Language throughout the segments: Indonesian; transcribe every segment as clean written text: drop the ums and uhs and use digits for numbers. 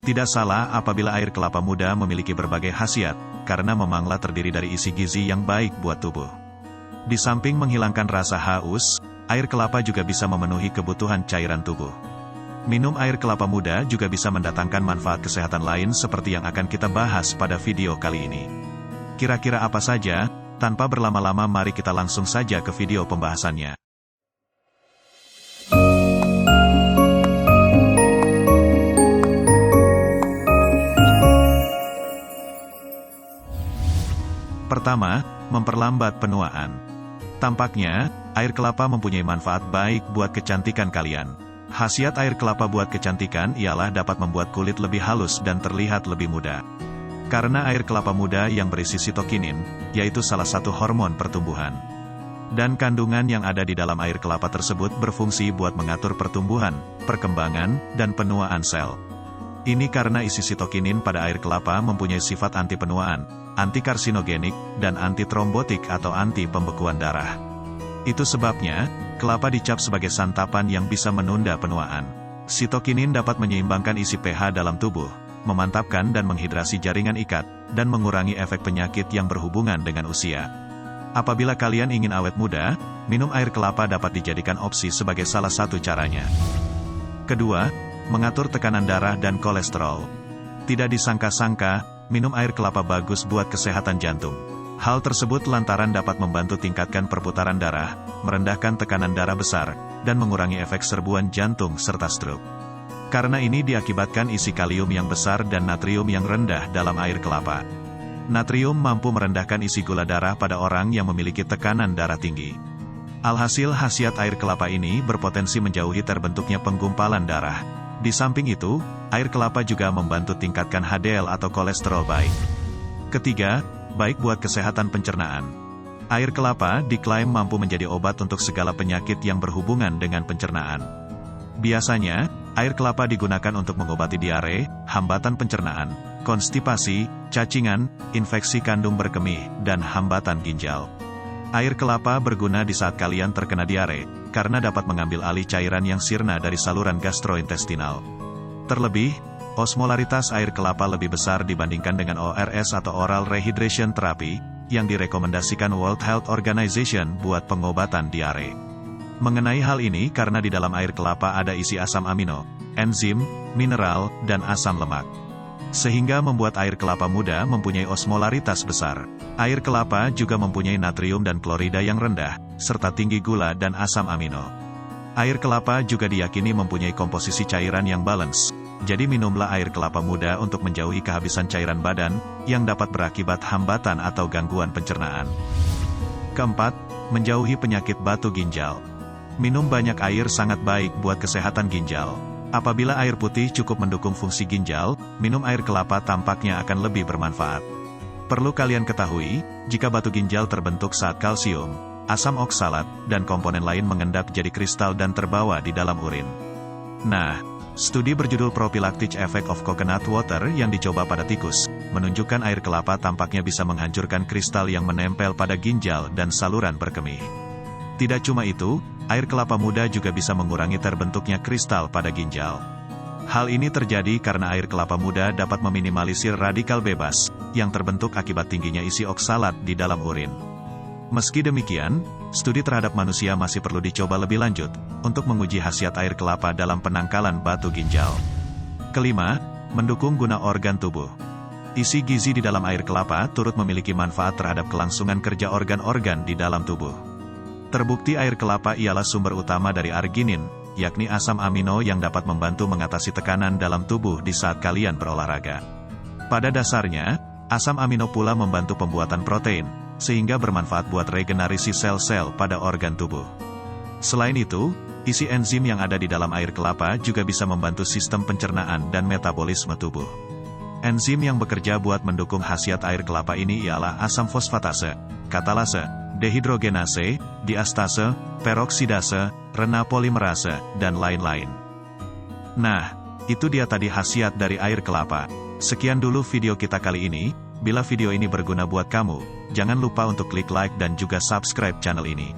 Tidak salah apabila air kelapa muda memiliki berbagai khasiat, karena memanglah terdiri dari isi gizi yang baik buat tubuh. Di samping menghilangkan rasa haus, air kelapa juga bisa memenuhi kebutuhan cairan tubuh. Minum air kelapa muda juga bisa mendatangkan manfaat kesehatan lain seperti yang akan kita bahas pada video kali ini. Kira-kira apa saja? Tanpa berlama-lama mari kita langsung saja ke video pembahasannya. Pertama, memperlambat penuaan. Tampaknya, air kelapa mempunyai manfaat baik buat kecantikan kalian. Khasiat air kelapa buat kecantikan ialah dapat membuat kulit lebih halus dan terlihat lebih muda. Karena air kelapa muda yang berisi sitokinin, yaitu salah satu hormon pertumbuhan. Dan kandungan yang ada di dalam air kelapa tersebut berfungsi buat mengatur pertumbuhan, perkembangan, dan penuaan sel. Ini karena isi sitokinin pada air kelapa mempunyai sifat anti penuaan, anti karsinogenik, dan anti trombotik atau anti pembekuan darah. Itu sebabnya, kelapa dicap sebagai santapan yang bisa menunda penuaan. Sitokinin dapat menyeimbangkan isi pH dalam tubuh, memantapkan dan menghidrasi jaringan ikat, dan mengurangi efek penyakit yang berhubungan dengan usia. Apabila kalian ingin awet muda, minum air kelapa dapat dijadikan opsi sebagai salah satu caranya. Kedua, mengatur tekanan darah dan kolesterol. Tidak disangka-sangka, minum air kelapa bagus buat kesehatan jantung. Hal tersebut lantaran dapat membantu tingkatkan perputaran darah, merendahkan tekanan darah besar, dan mengurangi efek serbuan jantung serta stroke. Karena ini diakibatkan isi kalium yang besar dan natrium yang rendah dalam air kelapa. Natrium mampu merendahkan isi gula darah pada orang yang memiliki tekanan darah tinggi. Alhasil khasiat air kelapa ini berpotensi menjauhi terbentuknya penggumpalan darah. Di samping itu, air kelapa juga membantu tingkatkan HDL atau kolesterol baik. Ketiga, baik buat kesehatan pencernaan. Air kelapa diklaim mampu menjadi obat untuk segala penyakit yang berhubungan dengan pencernaan. Biasanya, air kelapa digunakan untuk mengobati diare, hambatan pencernaan, konstipasi, cacingan, infeksi kandung berkemih, dan hambatan ginjal. Air kelapa berguna di saat kalian terkena diare, karena dapat mengambil alih cairan yang sirna dari saluran gastrointestinal. Terlebih, osmolaritas air kelapa lebih besar dibandingkan dengan ORS atau Oral Rehydration Therapy, yang direkomendasikan World Health Organization buat pengobatan diare. Mengenai hal ini karena di dalam air kelapa ada isi asam amino, enzim, mineral, dan asam lemak. Sehingga membuat air kelapa muda mempunyai osmolaritas besar. Air kelapa juga mempunyai natrium dan klorida yang rendah, serta tinggi gula dan asam amino. Air kelapa juga diyakini mempunyai komposisi cairan yang balance. Jadi minumlah air kelapa muda untuk menjauhi kehabisan cairan badan, yang dapat berakibat hambatan atau gangguan pencernaan. Keempat, menjauhi penyakit batu ginjal. Minum banyak air sangat baik buat kesehatan ginjal. Apabila air putih cukup mendukung fungsi ginjal, minum air kelapa tampaknya akan lebih bermanfaat. Perlu kalian ketahui, jika batu ginjal terbentuk saat kalsium, asam oksalat, dan komponen lain mengendap jadi kristal dan terbawa di dalam urin. Nah, studi berjudul Prophylactic Effect of Coconut Water yang dicoba pada tikus, menunjukkan air kelapa tampaknya bisa menghancurkan kristal yang menempel pada ginjal dan saluran berkemih. Tidak cuma itu, air kelapa muda juga bisa mengurangi terbentuknya kristal pada ginjal. Hal ini terjadi karena air kelapa muda dapat meminimalisir radikal bebas, yang terbentuk akibat tingginya isi oksalat di dalam urin. Meski demikian, studi terhadap manusia masih perlu dicoba lebih lanjut, untuk menguji khasiat air kelapa dalam penangkalan batu ginjal. Kelima, mendukung guna organ tubuh. Isi gizi di dalam air kelapa turut memiliki manfaat terhadap kelangsungan kerja organ-organ di dalam tubuh. Terbukti air kelapa ialah sumber utama dari arginin, yakni asam amino yang dapat membantu mengatasi tekanan dalam tubuh di saat kalian berolahraga. Pada dasarnya, asam amino pula membantu pembuatan protein, sehingga bermanfaat buat regenerasi sel-sel pada organ tubuh. Selain itu, isi enzim yang ada di dalam air kelapa juga bisa membantu sistem pencernaan dan metabolisme tubuh. Enzim yang bekerja buat mendukung khasiat air kelapa ini ialah asam fosfatase, katalase, dehidrogenase, diastase, peroksidase, renapolimerase, dan lain-lain. Nah, itu dia tadi khasiat dari air kelapa. Sekian dulu video kita kali ini. Bila video ini berguna buat kamu, jangan lupa untuk klik like dan juga subscribe channel ini.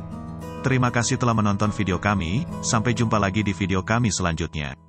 Terima kasih telah menonton video kami, sampai jumpa lagi di video kami selanjutnya.